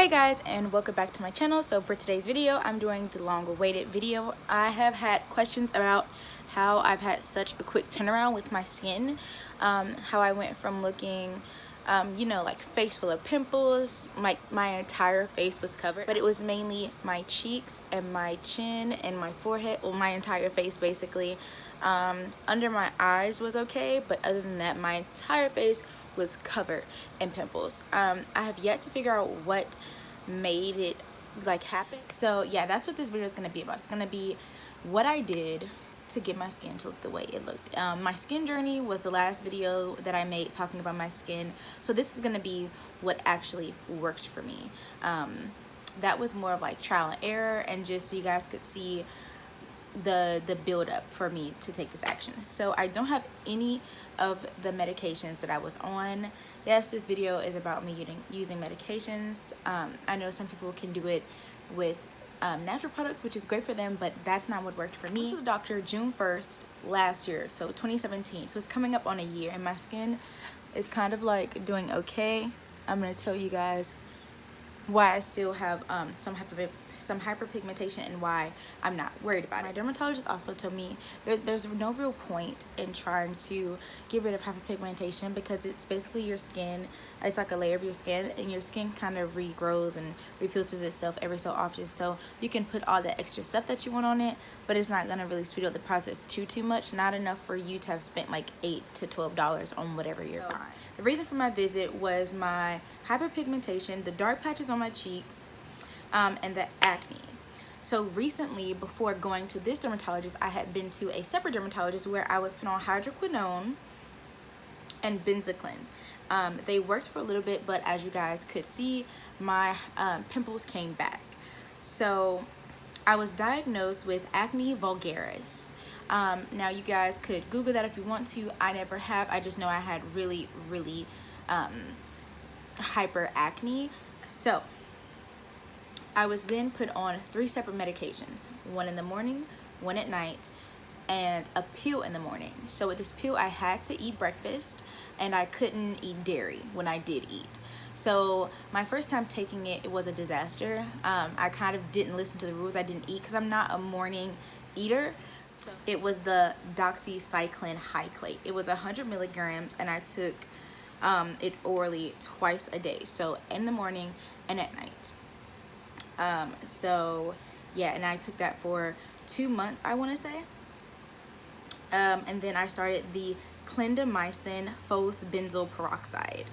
Hey guys, and welcome back to my channel. So for today's video, I'm doing the long-awaited video. I have had questions about how I've had such a quick turnaround with my skin, how I went from looking you know, like face full of pimples. My entire face was covered, but it was mainly my cheeks and my chin and my forehead, well, my entire face basically. Under my eyes was okay, but other than that, my entire face was covered in pimples. I have yet to figure out what made it like happen. So yeah, that's what this video is going to be about. It's going to be what I did to get my skin to look the way it looked. My skin journey was the last video that I made talking about my skin, so this is going to be what actually worked for me. That was more of like trial and error, and just so you guys could see the build up for me to take this action. So I don't have any of the medications that I was on. Yes, this video is about me using medications. I know some people can do it with natural products, which is great for them, but that's not what worked for me. I went to the doctor June 1st last year, so 2017. So it's coming up on a year, and my skin is kind of like doing okay. I'm gonna tell you guys why I still have some hyperpigmentation and why I'm not worried about it. My dermatologist also told me there's no real point in trying to get rid of hyperpigmentation, because it's basically your skin. It's like a layer of your skin, and your skin kind of regrows and refilters itself every so often. So you can put all the extra stuff that you want on it, but it's not gonna really speed up the process too much. Not enough for you to have spent like $8 to $12 on whatever you're buying. The reason for my visit was my hyperpigmentation, the dark patches on my cheeks, and the acne. So recently, before going to this dermatologist, I had been to a separate dermatologist where I was put on hydroquinone and benzoyl. They worked for a little bit, but as you guys could see, my pimples came back. So I was diagnosed with acne vulgaris. Now you guys could Google that if you want to. I never have. I just know I had really hyper acne. So I was then put on 3 separate medications, one in the morning, one at night, and a pill in the morning. So with this pill, I had to eat breakfast, and I couldn't eat dairy when I did eat. So my first time taking it, it was a disaster. I kind of didn't listen to the rules. I didn't eat because I'm not a morning eater. So it was the Doxycycline Hyclate. It was 100 milligrams, and I took it orally twice a day, so in the morning and at night. So yeah, and I took that for 2 months, I want to say. And then I started the Clindamycin Phos-Benzoyl peroxide,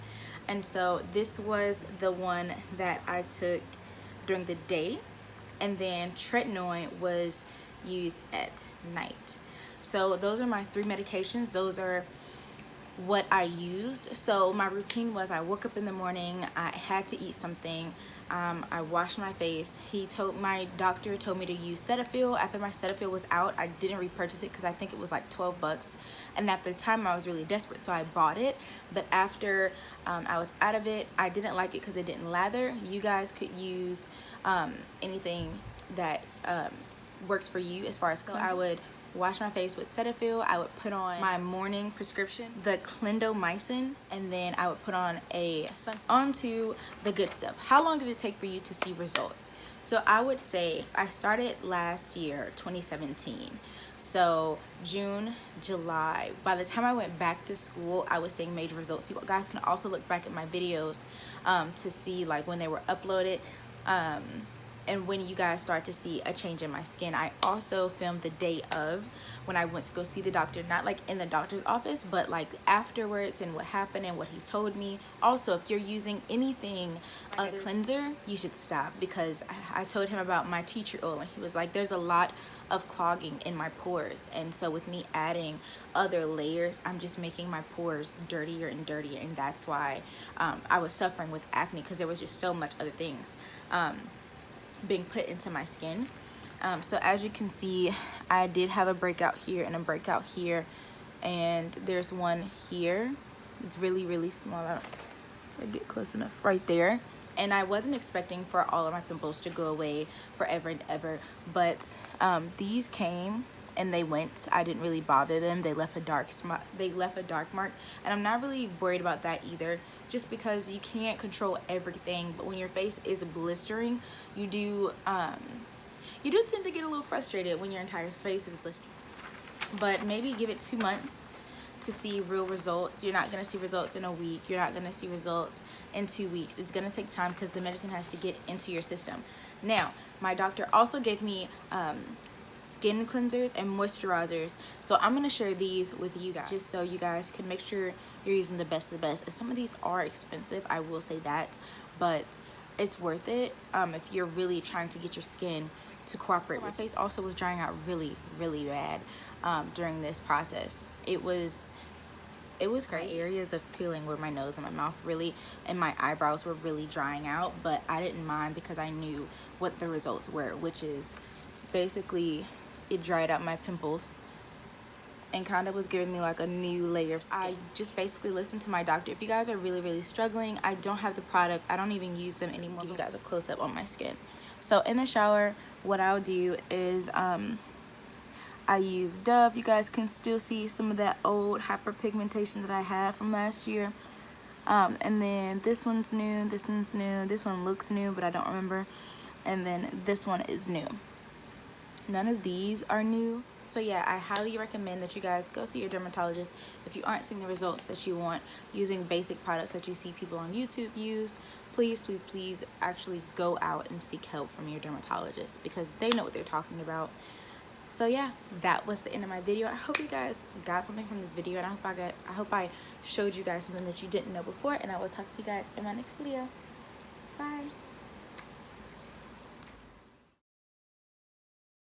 and so this was the one that I took during the day, and then Tretonoin was used at night. So those are my 3 medications. Those are what I used. So my routine was, I woke up in the morning, I had to eat something, I washed my face. My doctor told me to use Cetaphil. After my Cetaphil was out, I didn't repurchase it because I think it was like 12 bucks, and at the time I was really desperate, so I bought it. But after I was out of it, I didn't like it because it didn't lather. You guys could use anything that works for you as far as cleansing. So I would wash my face with Cetaphil. I would put on my morning prescription, the Clindamycin, and then I would put on a sunscreen. On to the good stuff. How long did it take for you to see results? So I would say I started last year, 2017. So June, July. By the time I went back to school, I was seeing major results. You guys can also look back at my videos to see like when they were uploaded. And when you guys start to see a change in my skin. I also filmed the day of when I went to go see the doctor, not like in the doctor's office, but like afterwards, and what happened and what he told me. Also, if you're using anything like a cleanser, you should stop, because I told him about my tea tree oil, and he was like, there's a lot of clogging in my pores, and so with me adding other layers, I'm just making my pores dirtier and dirtier, and that's why I was suffering with acne, because there was just so much other things being put into my skin. So as you can see, I did have a breakout here and a breakout here, and there's one here. It's really small. I don't know if I get close enough, right there. And I wasn't expecting for all of my pimples to go away forever and ever, but these came and they went. I didn't really bother them. They left a dark mark, and I'm not really worried about that either, just because you can't control everything. But when your face is blistering, you do tend to get a little frustrated when your entire face is blistering. But maybe give it 2 months to see real results. You're not going to see results in a week. You're not going to see results in 2 weeks. It's going to take time because the medicine has to get into your system. Now, my doctor also gave me skin cleansers and moisturizers, so I'm going to share these with you guys, just so you guys can make sure you're using the best of the best. And some of these are expensive, I will say that, but it's worth it if you're really trying to get your skin to cooperate. My face also was drying out really bad during this process. It was crazy. Areas of peeling were my nose and my mouth really, and my eyebrows were really drying out, but I didn't mind because I knew what the results were, which is basically it dried out my pimples and kind of was giving me like a new layer of skin. I just basically listened to my doctor. If you guys are really struggling, I don't have the product, I don't even use them anymore. I'll give you guys a close-up on my skin. So in the shower, what I'll do is I use Dove. You guys can still see some of that old hyperpigmentation that I had from last year. And then this one's new, this one's new, this one looks new, but I don't remember. And then this one is new. None of these are new. So yeah, I highly recommend that you guys go see your dermatologist if you aren't seeing the results that you want using basic products that you see people on YouTube use. Please actually go out and seek help from your dermatologist, because they know what they're talking about. So yeah, that was the end of my video. I hope you guys got something from this video, and I hope I showed you guys something that you didn't know before, and I will talk to you guys in my next video. Bye.